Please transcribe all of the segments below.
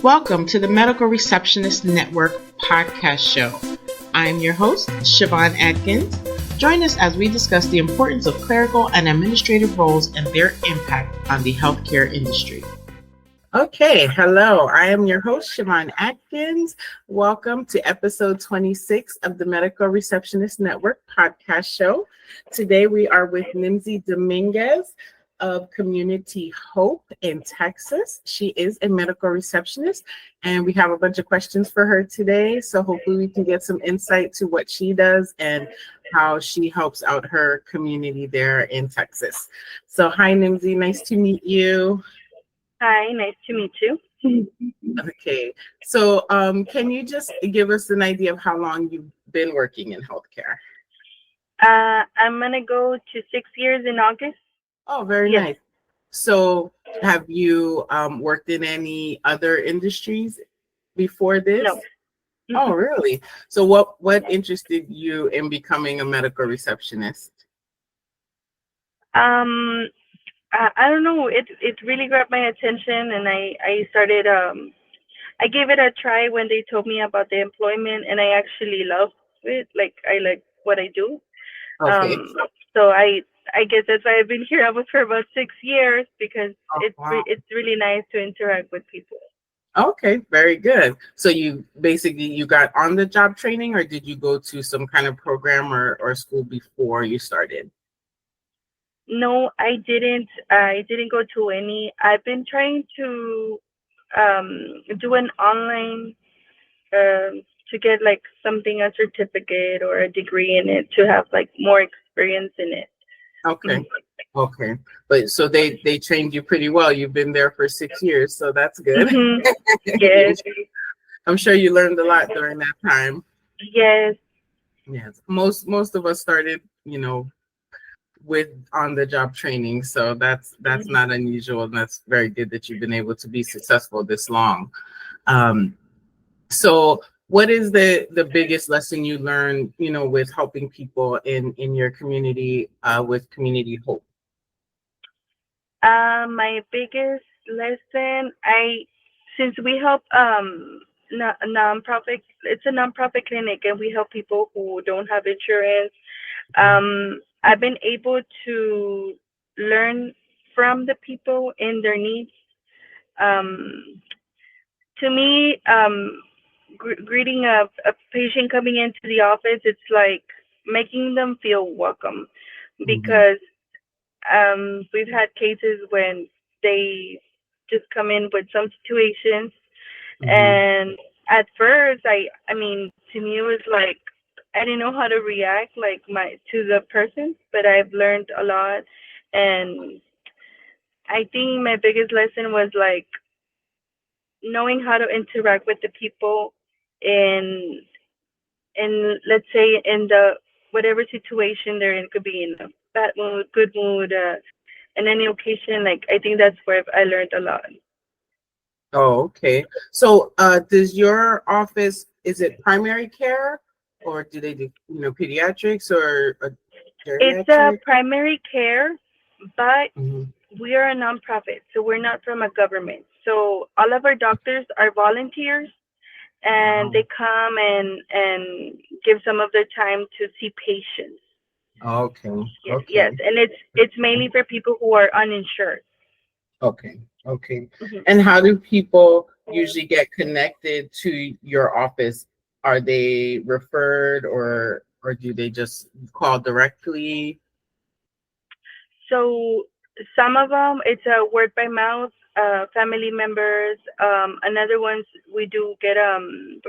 Welcome to the Medical Receptionist Network podcast show. I'm your host, Shivhon Adkins. Join us as we discuss the importance of clerical and administrative roles and their impact on the healthcare industry. Okay, hello. I am your host, Shivhon Adkins. Welcome to episode 26 of the Medical Receptionist Network podcast show. Today we are with Nimsi Dominguez of Community Hope in Texas. She is a medical receptionist, and we have a bunch of questions for her today. So hopefully we can get some insight to what she does and how she helps out her community there in Texas. So hi, Nimsi, nice to meet you. Hi, nice to meet you. Okay, so can you just give us an idea of how long you've been working in healthcare? I'm gonna go to 6 years in August. Oh, very nice. So have you worked in any other industries before this? No. Oh, really? So what interested you in becoming a medical receptionist? I don't know. It really grabbed my attention, and I started. I gave it a try when they told me about the employment, and I actually loved it. Like I like what I do. Okay. So I guess that's why I've been here almost for about 6 years, because it's really nice to interact with people. Okay, very good. So you got on the job training, or did you go to some kind of program or school before you started? No, I didn't. I didn't go to any. I've been trying to do an online to get like something, a certificate or a degree in it, to have like more experience in it. Okay. Okay. But so they trained you pretty well. You've been there for 6 years, so that's good. Mm-hmm. Yes. I'm sure you learned a lot during that time. Yes. Yes. Most of us started, with on-the-job training, so that's not unusual, and that's very good that you've been able to be successful this long. So what is the biggest lesson you learned, with helping people in your community with Community Hope? My biggest lesson, since we help nonprofit, it's a nonprofit clinic, and we help people who don't have insurance. I've been able to learn from the people and their needs. To me, greeting a patient coming into the office, it's like making them feel welcome, because we've had cases when they just come in with some situations, and at first, I mean, to me, it was like I didn't know how to react to the person, but I've learned a lot, and I think my biggest lesson was like knowing how to interact with the people in let's say in the whatever situation they're in. Could be in a bad mood, good mood, in any occasion. Like I think that's where I learned a lot. Oh, okay. So does your office, is it primary care, or do they do pediatrics or geriatric? It's a primary care, but we are a nonprofit, so we're not from a government. So all of our doctors are volunteers, and they come and give some of their time to see patients. Okay. Yes, Okay. yes, and it's mainly for people who are uninsured. Okay. Okay. And how do people usually get connected to your office? Are they referred, or do they just call directly? So some of them, it's a word by mouth, family members. Another ones, we do get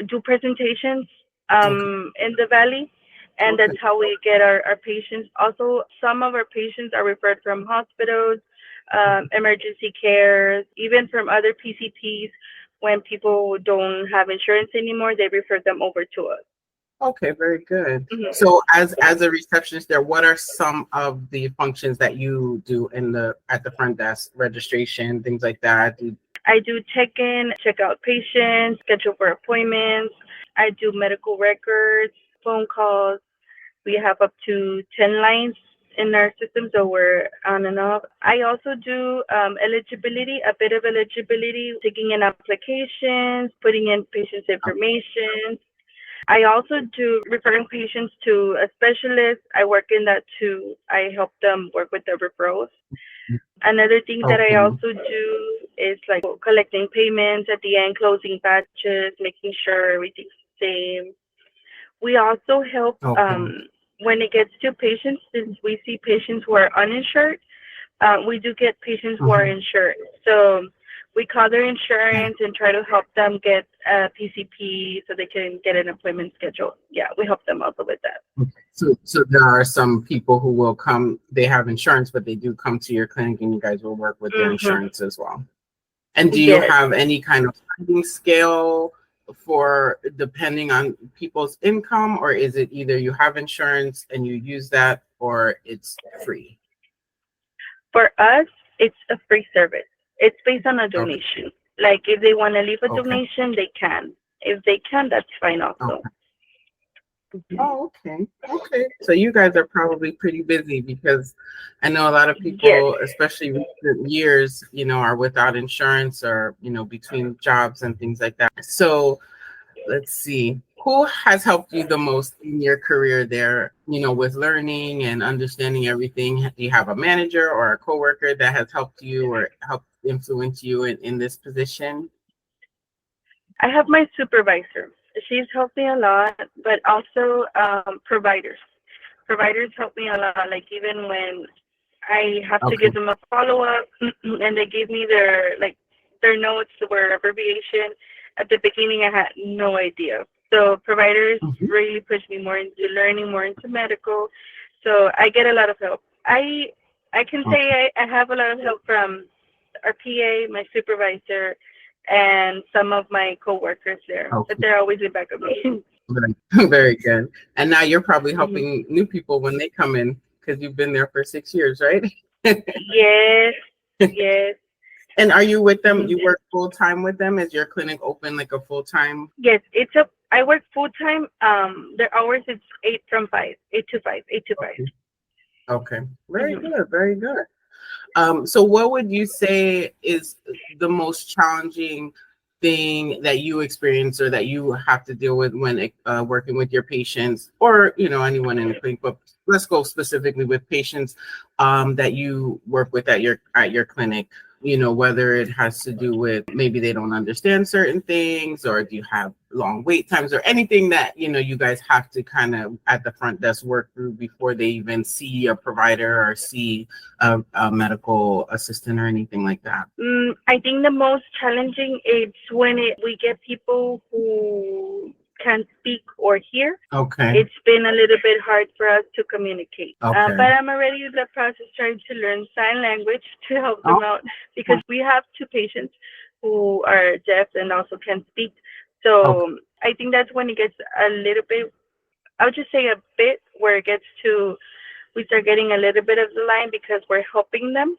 do presentations in the valley, and that's how we get our patients. Also, some of our patients are referred from hospitals, emergency care, even from other PCPs. When people don't have insurance anymore, they refer them over to us. Okay, very good. So as a receptionist there, what are some of the functions that you do at the front desk? Registration, things like that? I do check-in, check out patients, schedule for appointments. I do medical records, phone calls. We have up to 10 lines in our system, so we're on and off. I also do eligibility, a bit of eligibility, taking in applications, putting in patients' information. I also do referring patients to a specialist. I work in that too. I help them work with their referrals. Another thing that I Okay. also do is like collecting payments at the end, closing batches, making sure everything's the same. We also help Okay. when it gets to patients, since we see patients who are uninsured, we do get patients who are insured. So we call their insurance and try to help them get a PCP so they can get an appointment scheduled. Yeah, we help them also with that. So there are some people who will come, they have insurance, but they do come to your clinic and you guys will work with their insurance as well. And do you Yes. have any kind of funding scale for depending on people's income, or is it either you have insurance and you use that or it's free? For us, it's a free service. It's based on a donation. Like if they want to leave a donation, they can. If they can, that's fine also. Oh, okay. Okay. So you guys are probably pretty busy, because I know a lot of people, especially recent years, you know, are without insurance or, you know, between jobs and things like that. So let's see. Who has helped you the most in your career there, you know, with learning and understanding everything? Do you have a manager or a coworker that has helped you or helped influence you in this position? I have my supervisor. She's helped me a lot, but also providers. Providers help me a lot. Like even when I have to give them a follow up, and they give me their notes were abbreviation. At the beginning, I had no idea. So providers really push me more into learning, more into medical. So I get a lot of help. I can say I have a lot of help from our PA, my supervisor, and some of my coworkers there. But they're always in back of me. Very good. And now you're probably helping new people when they come in, because you've been there for 6 years, right? Yes. Yes. And are you with them? You work full time with them? Is your clinic open like a full time? Yes, I work full time. Their hours it's 8 to 5. Okay. Very good. Very good. So what would you say is the most challenging thing that you experience or that you have to deal with when working with your patients, or, you know, anyone in the clinic, but let's go specifically with patients that you work with at your clinic, you know, whether it has to do with maybe they don't understand certain things, or do you have long wait times, or anything that, you know, you guys have to kind of at the front desk work through before they even see a provider or see a medical assistant or anything like that? I think the most challenging is when we get people who can't speak or hear. It's been a little bit hard for us to communicate. But I'm already in the process trying to learn sign language to help them out, because we have 2 patients who are deaf and also can't speak. So I think that's when it gets a little bit, I'll just say a bit, where it gets to, we start getting a little bit of the line because we're helping them.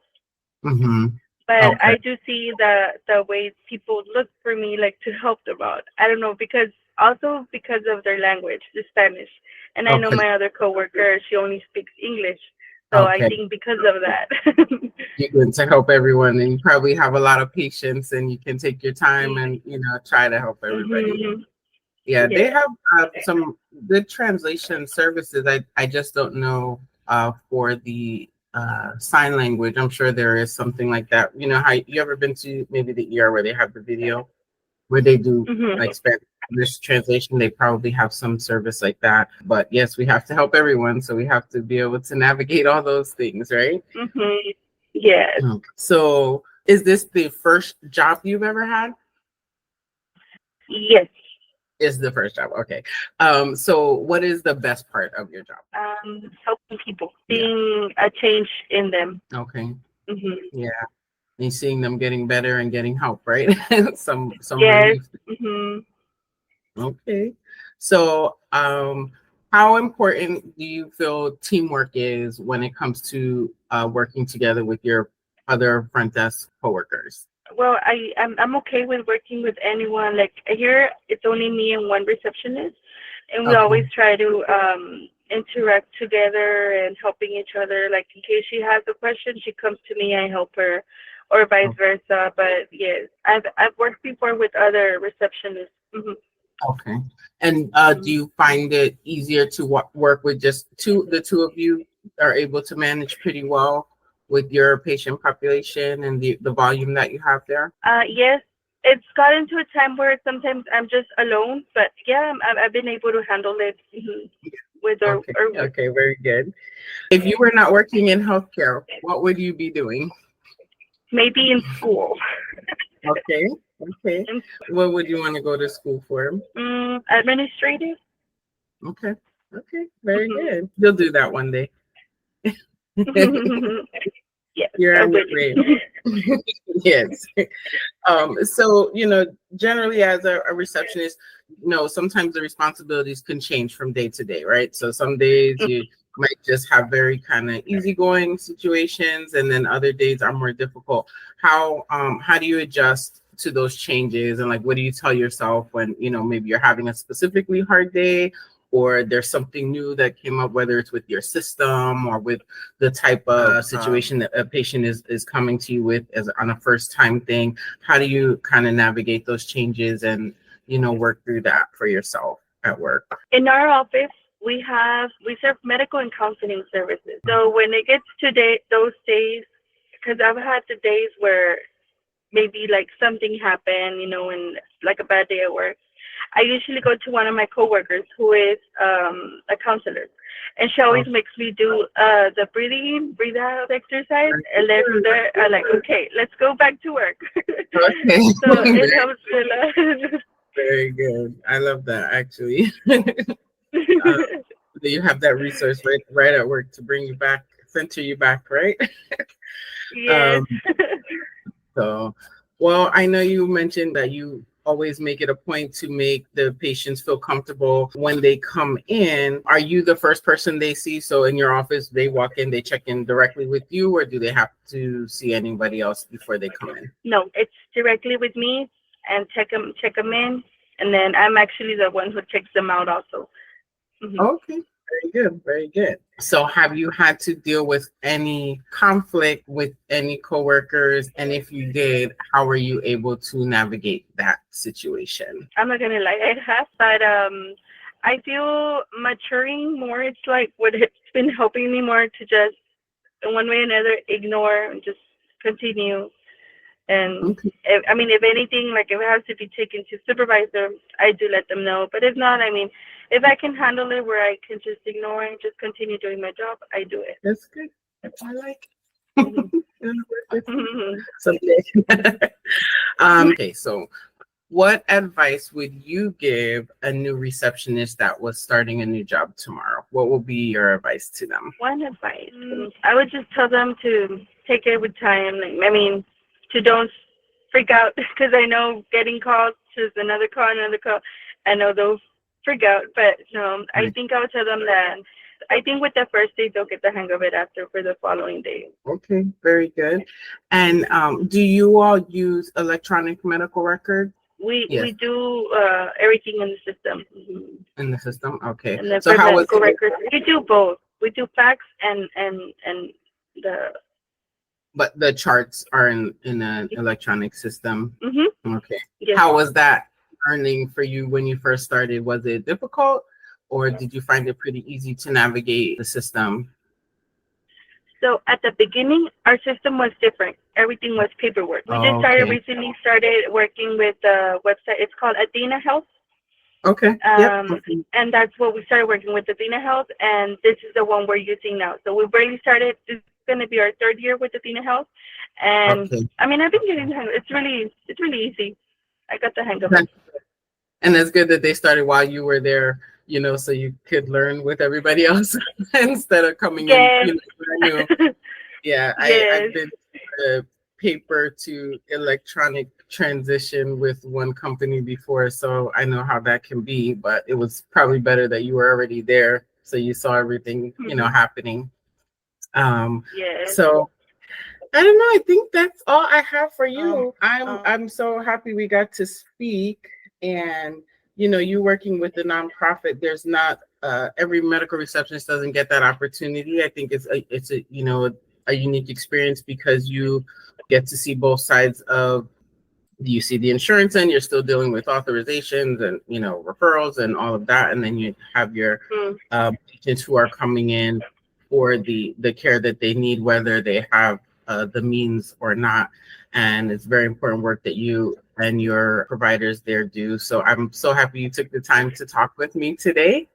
But I do see the way people look for me, like, to help them out. I don't know, because of their language, the Spanish. And I know my other coworker, she only speaks English. So I think because of that. You're going to help everyone, and you probably have a lot of patience, and you can take your time and, you know, try to help everybody. Yeah, they have some good translation services. I just don't know for the sign language. I'm sure there is something like that. You know, how you ever been to maybe the ER where they have the video where they do like Spanish translation? They probably have some service like that. But yes, we have to help everyone, so we have to be able to navigate all those things, right? Yes. So is this the first job you've ever had? Yes. Is the first job. Okay. So what is the best part of your job? Helping people, seeing a change in them. Okay. Yeah. And seeing them getting better and getting help, right? some Yes. relief. Okay. So how important do you feel teamwork is when it comes to working together with your other front desk coworkers? Well, I'm okay with working with anyone. Like here, it's only me and one receptionist, and we always try to interact together and helping each other. Like in case she has a question, she comes to me, I help her, or vice versa. But yes, I've worked before with other receptionists. Okay. And do you find it easier to work with just the two of you are able to manage pretty well with your patient population and the volume that you have there? Yes, it's gotten to a time where sometimes I'm just alone, but yeah, I've been able to handle it with Okay. Okay, very good. If you were not working in healthcare, what would you be doing? maybe in school. Okay. Okay. What would you want to go to school for? Administrative. Okay. Okay. Very good. You'll do that one day. Yes, You're I on your would. way. Yes. So, generally as a receptionist, sometimes the responsibilities can change from day to day, right? So some days you might just have very kind of easygoing situations, and then other days are more difficult. How do you adjust to those changes? And like, what do you tell yourself when, maybe you're having a specifically hard day, or there's something new that came up, whether it's with your system or with the type of situation that a patient is coming to you with as on a first time thing? How do you kind of navigate those changes and, work through that for yourself at work? In our office, we serve medical and counseling services. So when it gets to those days, because I've had the days where maybe like something happened, and like a bad day at work, I usually go to one of my coworkers who is a counselor, and she always makes me do the breathe out exercise, and then from there I'm like, okay, let's go back to work. Okay. So it helps a lot. Very good. I love that, actually. You have that resource right at work to bring you back, center you back, right? Yes. So, well, I know you mentioned that you always make it a point to make the patients feel comfortable when they come in. Are you the first person they see? So in your office, they walk in, they check in directly with you, or do they have to see anybody else before they come in? No, it's directly with me, and check them in, and then I'm actually the one who checks them out also. Okay. Very good. Very good. So have you had to deal with any conflict with any coworkers? And if you did, how were you able to navigate that situation? I'm not gonna lie, I have, but I feel maturing more. It's like what it's been helping me more to just in one way or another ignore and just continue. And if anything, like if it has to be taken to supervisor, I do let them know. But if not, if I can handle it where I can just ignore and just continue doing my job, I do it. That's good. I like it. Someday. Okay, so what advice would you give a new receptionist that was starting a new job tomorrow? What will be your advice to them? One advice, I would just tell them to take it with time. To don't freak out, because I know getting calls to another call, I know they'll freak out, but no, I think I would tell them that I think with the first day they'll get the hang of it after for the following day. Okay, very good. And do you all use electronic medical record? We do everything in the system. In the system, okay. And then so for how medical was records, we do both. We do fax and the. But the charts are in an electronic system. Okay. Yes. How was that learning for you when you first started? Was it difficult, or did you find it pretty easy to navigate the system? So at the beginning, our system was different. Everything was paperwork. We just recently started working with the website. It's called Athena Health. Okay. And that's what we started working with, Athena Health, and this is the one we're using now. So we barely started. This is going to be our third year with Athena Health, and I've been getting the hang. It's really easy. I got the hang of it. And it's good that they started while you were there, so you could learn with everybody else instead of coming in. Yeah, I've been a paper to electronic transition with one company before, so I know how that can be. But it was probably better that you were already there, so you saw everything, happening. So I don't know. I think that's all I have for you. I'm so happy we got to speak, and you working with the nonprofit. There's not every medical receptionist doesn't get that opportunity. I think it's a a unique experience because you get to see both sides of. You see the insurance end, you're still dealing with authorizations and referrals and all of that, and then you have your patients who are coming in for the care that they need, whether they have the means or not. And it's very important work that you and your providers there do. So I'm so happy you took the time to talk with me today.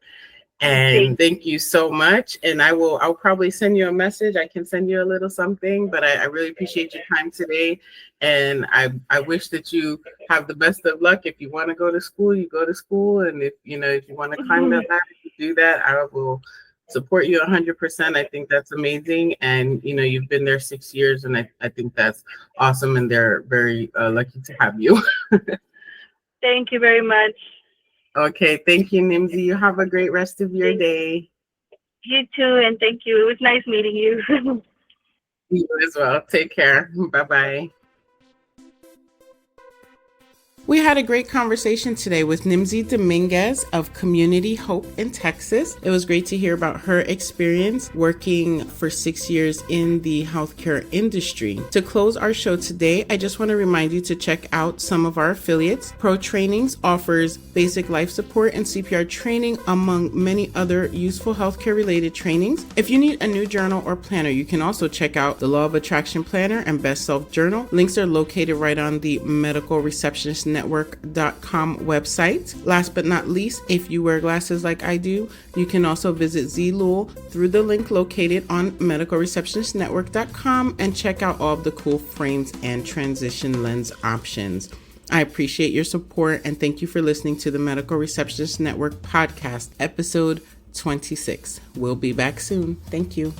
And thank you so much. And I'll probably send you a message. I can send you a little something, but I really appreciate your time today. And I wish that you have the best of luck. If you want to go to school, you go to school. And if you want to climb that ladder, you do that. I will support you 100%. I think that's amazing. And, you've been there 6 years, and I think that's awesome. And they're very lucky to have you. Thank you very much. Okay, thank you, Nimsi. You have a great rest of your day. You too, and thank you. It was nice meeting you. You as well. Take care. Bye-bye. We had a great conversation today with Nimsi Dominguez of Community Hope in Texas. It was great to hear about her experience working for 6 years in the healthcare industry. To close our show today, I just want to remind you to check out some of our affiliates. Pro Trainings offers basic life support and CPR training, among many other useful healthcare related trainings. If you need a new journal or planner, you can also check out the Law of Attraction Planner and Best Self Journal. Links are located right on the Medical Receptionist Network.com website. Last but not least, if you wear glasses like I do, you can also visit Zlul through the link located on medicalreceptionistnetwork.com and check out all of the cool frames and transition lens options. I appreciate your support and thank you for listening to the Medical Receptionist Network podcast, episode 26. We'll be back soon. Thank you.